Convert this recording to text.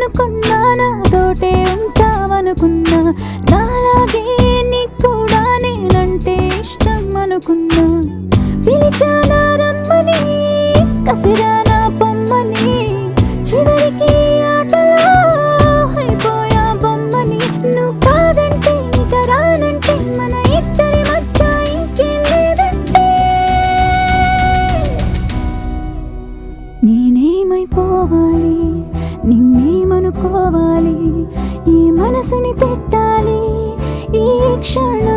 అనుకున్నా నాతోటే ఉంటావనుకున్నా నాలాగే నీకు కూడా నేనంటే ఇష్టం అనుకున్నా పిలిచానా రమ్మని కసిరానా పొమ్మని చివరికి ఆటలో అయిపోయా బొమ్మని నువ్వు కాదంటే ఇక రానంటే మన ఇద్దరి మధ్య ఇంకేం లేదంటే నేనేమైపోవాలి నిన్నేమనుకోవాలి ఈ మనసుని తిట్టాలి ఈ క్షణం